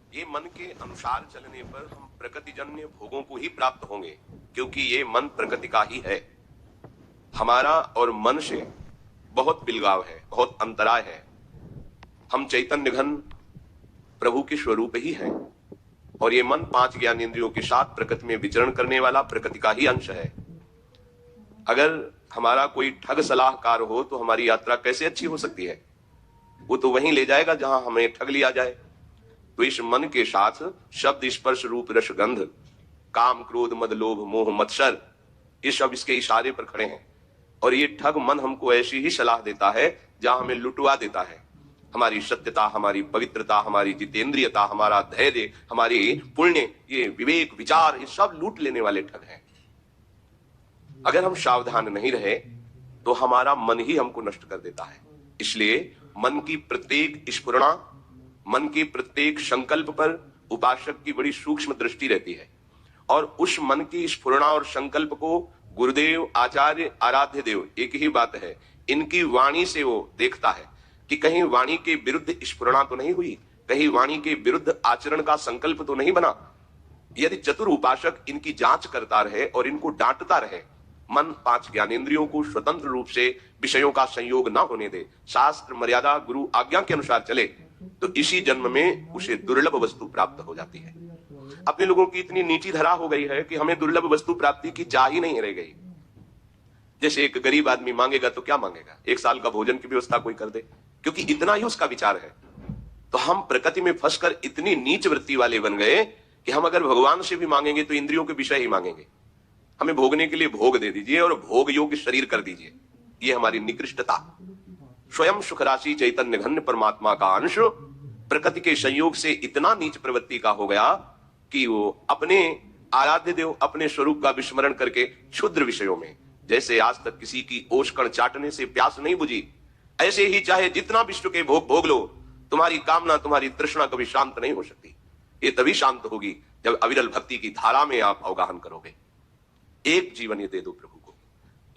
ये मन के अनुसार चलने पर हम प्रकृतिजन्य भोगों को ही प्राप्त होंगे, क्योंकि ये मन प्रकृति का ही है। हमारा और मन से बहुत बिलगाव है, बहुत अंतराय है। हम चैतन्य घन प्रभु के स्वरूप ही हैं, और ये मन 5 ज्ञानेंद्रियों के साथ प्रकृति में विचरण करने वाला प्रकृति का ही अंश है। अगर हमारा कोई ठग सलाहकार हो तो हमारी यात्रा कैसे अच्छी हो सकती है? वो तो वहीं ले जाएगा जहां हमें ठग लिया जाए। तो इस मन के साथ शब्द स्पर्श रूप रस गंध, काम क्रोध मद लोभ मोह मत्सर, ये सब इसके इशारे पर खड़े हैं। और ये ठग मन हमको ऐसी ही सलाह देता है जहां हमें लुटवा देता है। हमारी सत्यता, हमारी पवित्रता, हमारी जितेंद्रियता, हमारा धैर्य, हमारी पुण्य, ये विवेक विचार, ये सब लूट लेने वाले ठग हैं। अगर हम सावधान नहीं रहे तो हमारा मन ही हमको नष्ट कर देता है। इसलिए मन की प्रत्येक स्फुरणा, मन के प्रत्येक संकल्प पर उपासक की बड़ी सूक्ष्म दृष्टि रहती है, और उस मन की स्फुरणा और संकल्प को गुरुदेव, आचार्य, आराध्य देव, एक ही बात है, इनकी वाणी से वो देखता है कि कहीं वाणी के विरुद्ध स्फुरणा तो नहीं हुई, कहीं वाणी के विरुद्ध आचरण का संकल्प तो नहीं बना। यदि चतुर उपासक इनकी जांच करता रहे और इनको डांटता रहे, मन 5 ज्ञानेंद्रियों को स्वतंत्र रूप से विषयों का संयोग ना होने दे, शास्त्र मर्यादा गुरु आज्ञा के अनुसार चले, तो इसी जन्म में उसे दुर्लभ वस्तु प्राप्त हो जाती है। अपने लोगों की इतनी नीची धरा हो गई है कि हमें दुर्लभ वस्तु प्राप्ति की चाह ही नहीं रह गई। जैसे एक गरीब आदमी मांगेगा तो क्या मांगेगा? 1 साल का भोजन की व्यवस्था कोई कर दे, क्योंकि इतना ही उसका विचार है। तो हम प्रकृति में फंसकर इतनी नीच वृत्ति वाले बन गए कि हम अगर भगवान से भी मांगेंगे तो इंद्रियों के विषय ही मांगेंगे। हमें भोगने के लिए भोग दे दीजिए और भोग योग्य शरीर कर दीजिए। ये हमारी निकृष्टता। स्वयं सुख राशि चैतन्य घन परमात्मा का अंश प्रकृति के संयोग से इतना नीच प्रवृत्ति का हो गया कि वो अपने आराध्य देव, अपने स्वरूप का विस्मरण करके क्षुद्र विषयों में, जैसे आज तक किसी की ओषकण चाटने से प्यास नहीं बुझी, ऐसे ही चाहे जितना विश्व के भोग भोग लो, तुम्हारी कामना, तुम्हारी तृष्णा कभी शांत नहीं हो सकती। ये तभी शांत होगी जब अविरल भक्ति की धारा में आप अवगाहन करोगे। एक जीवन ये दे दो प्रभु को।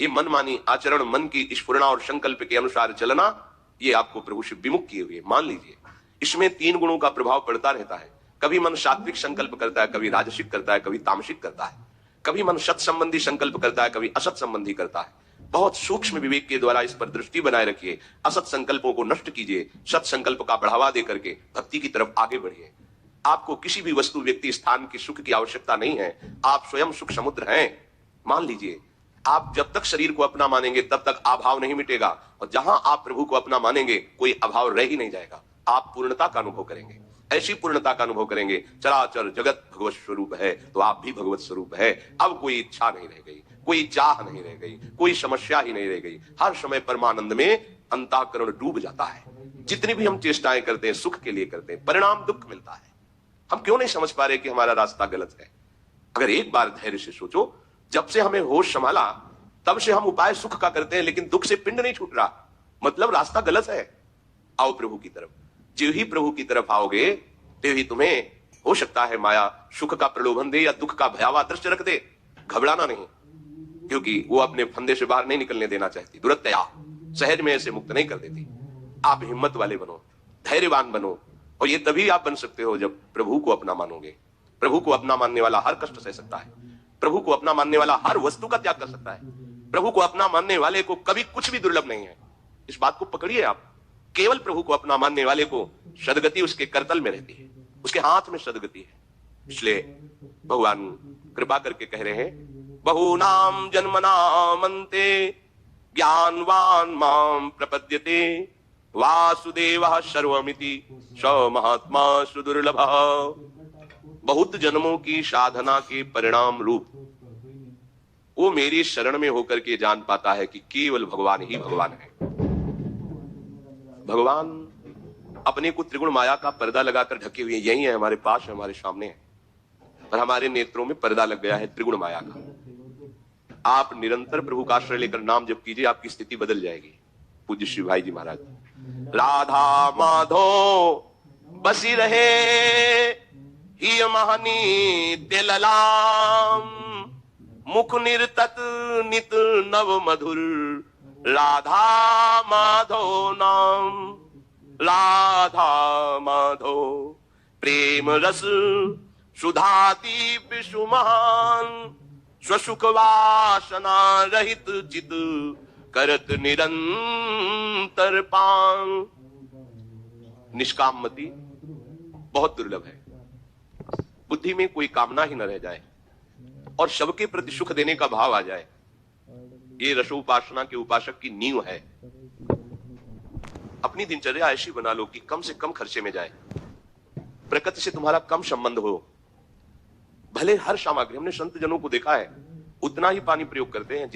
ये मनमानी आचरण, मन की स्फुरणा और संकल्प के अनुसार चलना, ये आपको प्रभु से विमुख किए हुए। मान लीजिए इसमें 3 गुणों का प्रभाव पड़ता रहता है। कभी मन सात्विक संकल्प करता है, कभी राजसिक करता है, कभी तामसिक करता है। कभी मन सत संबंधी संकल्प करता है, कभी असत संबंधी करता है। बहुत सूक्ष्म विवेक के द्वारा इस पर दृष्टि बनाए रखिए। असत संकल्पों को नष्ट कीजिए, सत संकल्प का बढ़ावा दे करके भक्ति की तरफ आगे बढ़िए। आपको किसी भी वस्तु, व्यक्ति, स्थान की सुख की आवश्यकता नहीं है। आप स्वयं सुख समुद्र हैं। मान लीजिए आप जब तक शरीर को अपना मानेंगे तब तक अभाव नहीं मिटेगा, और जहां आप प्रभु को अपना मानेंगे कोई अभाव रह ही नहीं जाएगा। आप पूर्णता का अनुभव करेंगे, ऐसी पूर्णता का अनुभव करेंगे। चराचर जगत भगवत स्वरूप है तो आप भी भगवत स्वरूप है। अब कोई इच्छा नहीं रह गई, कोई चाह नहीं रह गई, कोई समस्या ही नहीं रह गई। हर समय परमानंद में अंतःकरण डूब जाता है। जितनी भी हम चेष्टाएं करते हैं सुख के लिए करते हैं, परिणाम दुख मिलता है। हम क्यों नहीं समझ पा रहे कि हमारा रास्ता गलत है? अगर एक बार धैर्य से सोचो, जब से हमें होश संभाला तब से हम उपाय सुख का करते हैं, लेकिन दुख से पिंड नहीं छूट रहा। मतलब रास्ता गलत है। आओ प्रभु की तरफ। जो ही प्रभु की तरफ आओगे तो ही तुम्हें हो सकता है माया सुख का प्रलोभन दे या दुख का भयावह दृश्य रख दे। घबराना नहीं, क्योंकि वो अपने फंदे से बाहर नहीं निकलने देना चाहती। दुरत्या सहज में ऐसे मुक्त नहीं कर देती। आप हिम्मत वाले बनो, धैर्यवान बनो, और ये तभी आप बन सकते हो जब प्रभु को अपना मानोगे। प्रभु को अपना मानने वाला हर कष्ट सह सकता है। प्रभु को अपना मानने वाला हर वस्तु का त्याग कर सकता है। प्रभु को अपना मानने वाले को कभी कुछ भी दुर्लभ नहीं है। इस बात को पकड़िए आप। केवल प्रभु को अपना मानने वाले को सदगति उसके करतल में रहती है, उसके हाथ में सदगति है। इसलिए भगवान कृपा करके कह रहे हैं, बहुनाम जन्मनामन्ते ज्ञानवान माम प्रपद्यते वासुदेवः सर्वमिति स महात्मा सुदुर्लभः। बहुत जन्मों की साधना के परिणाम रूप वो मेरी शरण में होकर के जान पाता है कि केवल भगवान ही भगवान है। भगवान अपने को त्रिगुण माया का पर्दा लगाकर ढके हुए यही है, हमारे पास है, हमारे सामने है, और हमारे नेत्रों में पर्दा लग गया है त्रिगुण माया का। आप निरंतर प्रभु का आश्रय लेकर नाम जप कीजिए, आपकी स्थिति बदल जाएगी। पूज्य श्री भाई जी महाराज, राधा माधो बसी रहे ही महनी दिललाम, मुख निर्तत नित नव मधुर, राधा माधो नाम, राधा माधो। प्रेम रस सुधादीप सुमहान स्वसुख वासना रहित चित करत निरंतर पान। निष्काममति बहुत दुर्लभ है। बुद्धि में कोई कामना ही न रह जाए और सबके प्रति सुख देने का भाव आ जाए, ये रसोपासना के उपासक की नींव है। अपनी दिनचर्या ऐसी बना लो कि कम से कम खर्चे में जाए, प्रकृति से तुम्हारा कम संबंध हो। भले हर सामग्री, हमने संत जनों को देखा है उतना ही पानी प्रयोग करते हैं